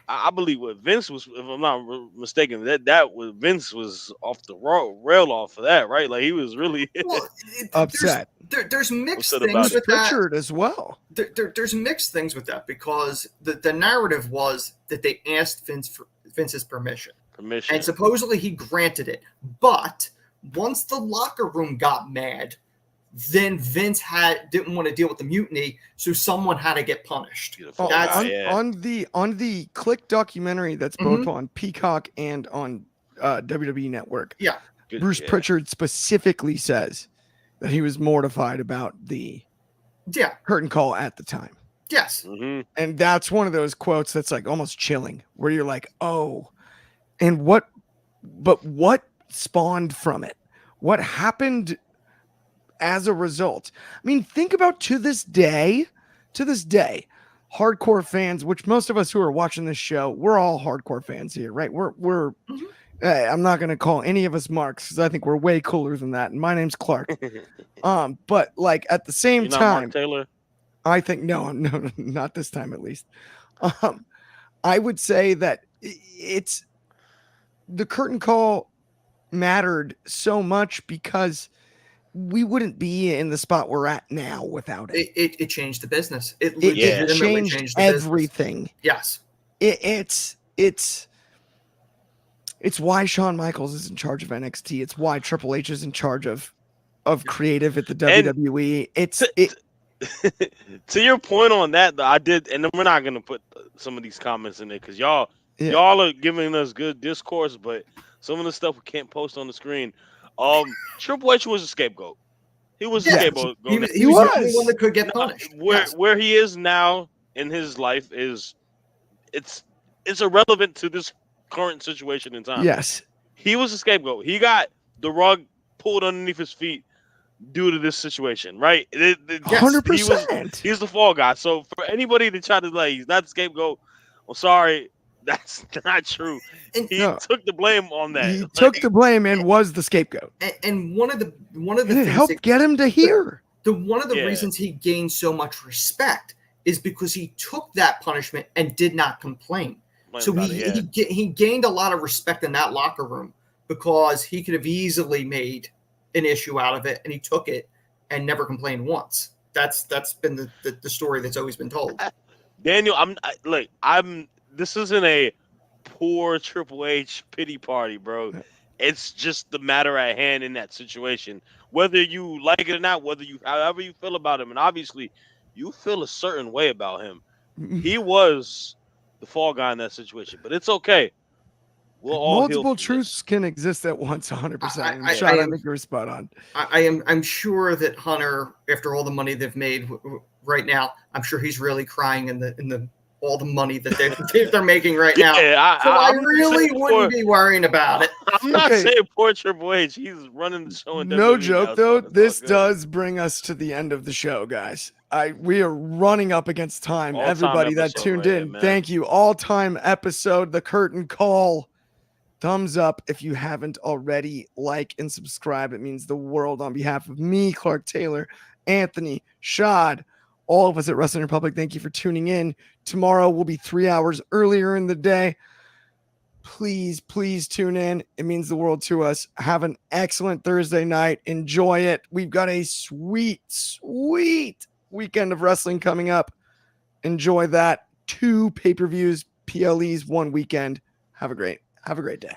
I believe what Vince was, if I'm not mistaken, that was Vince was off the rail off of that, right? Like he was really upset. There's mixed upset things with Pritchard that as well. There's mixed things with that because the narrative was that they asked Vince for Vince's permission, and supposedly he granted it. But once the locker room got mad, then Vince didn't want to deal with the mutiny, so someone had to get punished. On the Click documentary that's both on Peacock and on WWE Network. Yeah, Bruce Pritchard specifically says that he was mortified about the curtain call at the time. Yes, and that's one of those quotes that's like almost chilling, where you're like, oh, and what spawned from it? What happened as a result? I mean, think about to this day, hardcore fans, which most of us who are watching this show, we're all hardcore fans here, right? We're I'm not going to call any of us Marks because I think we're way cooler than that. And my name's Clark. But like at the same time, Mark Taylor? I think no, not this time at least. I would say that it's the curtain call mattered so much because we wouldn't be in the spot we're at now without it. It changed the business. It changed everything. Business. Yes. It's why Shawn Michaels is in charge of NXT. It's why Triple H is in charge of creative at the WWE. To your point on that, I did, and we're not gonna put some of these comments in there because y'all are giving us good discourse, but some of the stuff we can't post on the screen. Triple H was a scapegoat. He was a scapegoat. He was the only one that could get punished. Where he is now in his life is it's irrelevant to this current situation in time. Yes, he was a scapegoat. He got the rug pulled underneath his feet due to this situation, right? 100%. He's the fall guy. So for anybody to try to like, he's not the scapegoat, I'm sorry, that's not true. He took the blame on that. He took the blame and was the scapegoat. And one of the and it helped get him to here. One of the reasons he gained so much respect is because he took that punishment and did not complain. So he gained a lot of respect in that locker room because he could have easily made an issue out of it, and he took it and never complained once. That's been the story that's always been told. Daniel, this isn't a poor Triple H pity party, bro. It's just the matter at hand in that situation. Whether you like it or not, however you feel about him, and obviously you feel a certain way about him. He was the fall guy in that situation, but it's okay. We'll all multiple truths can exist at once, 100%. I think you're spot on. I'm sure that Hunter, after all the money they've made right now, I'm sure he's really crying in the all the money that they're making right now. I really wouldn't be worrying about it. I'm not saying poor Triple H. He's running the show. No joke, though. This does bring us to the end of the show, guys. We are running up against time. Everybody that tuned in, thank you. All-time episode, The Curtain Call. Thumbs up if you haven't already. Like and subscribe. It means the world. On behalf of me, Clark Taylor, Anthony, Shad, all of us at Wrestling Republic, thank you for tuning in. Tomorrow will be 3 hours earlier in the day. Please tune in. It means the world to us. Have an excellent Thursday night. Enjoy it. We've got a sweet weekend of wrestling coming up. Enjoy that. 2 pay-per-views, PLEs, 1 weekend. Have a great day.